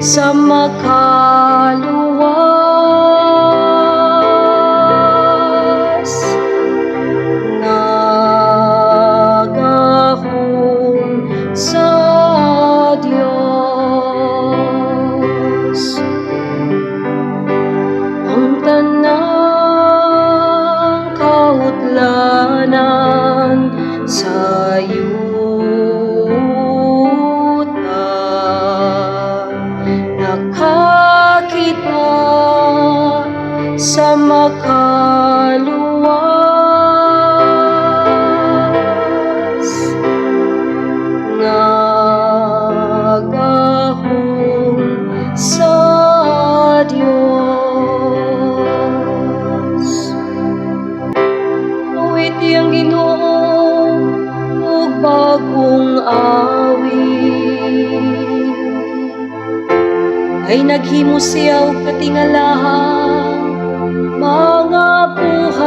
sa makaluwas nagahom sa Dios. Ang tanang kautlanan sa yuta nakakita sa makaluwas nagahom sa Dios. Awiti ang Ginoo ug bagong awit, ay naghimo siya og katingalahang mga buhat.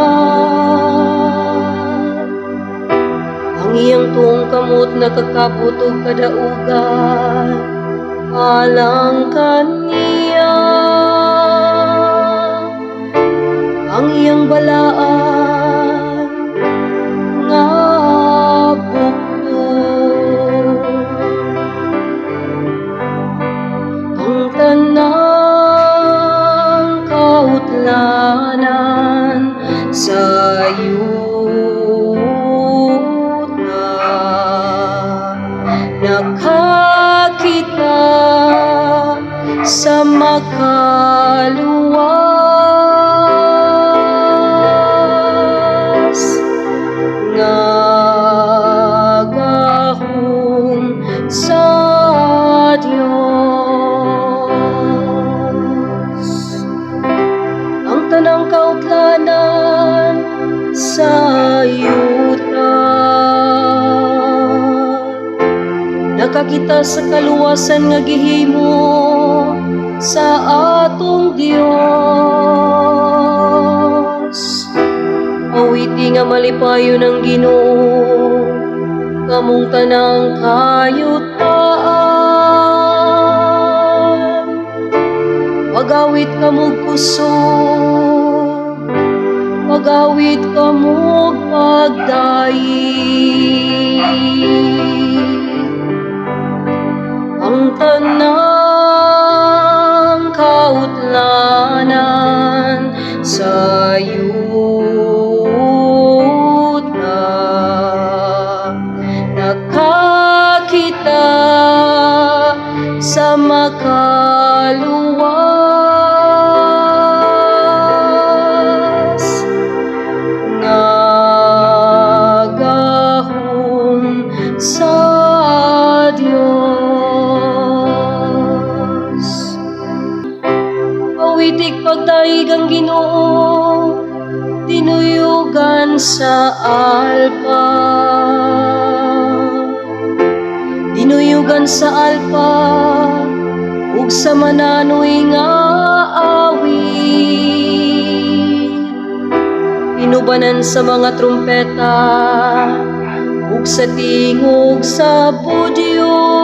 Ang iyang tuong kamot nakakabot og kadaugan alang kaniya. Ang iyang balaan nga bukton, ang tanang kautlanan sa yuta nakakita sa makaluwas nagahom sa Dios. Ang tanang kautlanan sa yuta nakakita sa kaluwasan nga gihimo sa atong Dios. Awiti nga malipayon ng Ginoo kamong tanang kayutaan. Pagawit kamog puso, pagawit kamog pagdayi. Ang tanang kautlanan sa yuta nakakita sa makaluwas nagahom sa Dios. Awitig pagdaig ang Ginoo tinuyugan sa alpa, dinuyugan sa alpa ug sa mananoy nga awit, pinubanan sa mga trumpeta ug sa tingog sa pudyo.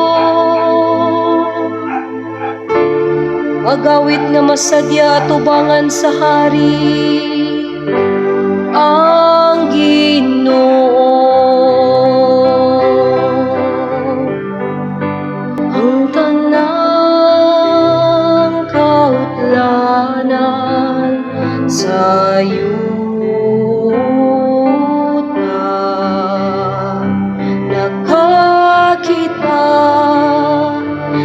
Pagawit nga masadya tubangan sa hari ang Ginoo. Ang tanang kautlanan sa yuta nakakita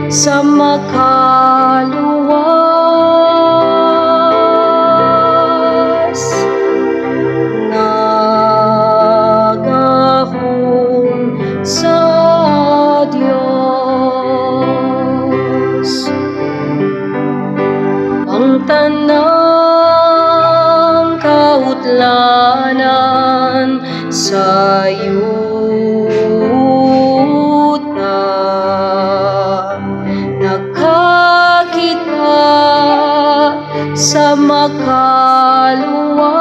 sa makaluwas nagahom sa Dios. Ang tanang kautlanan sa yuta nakakita sa makaluwas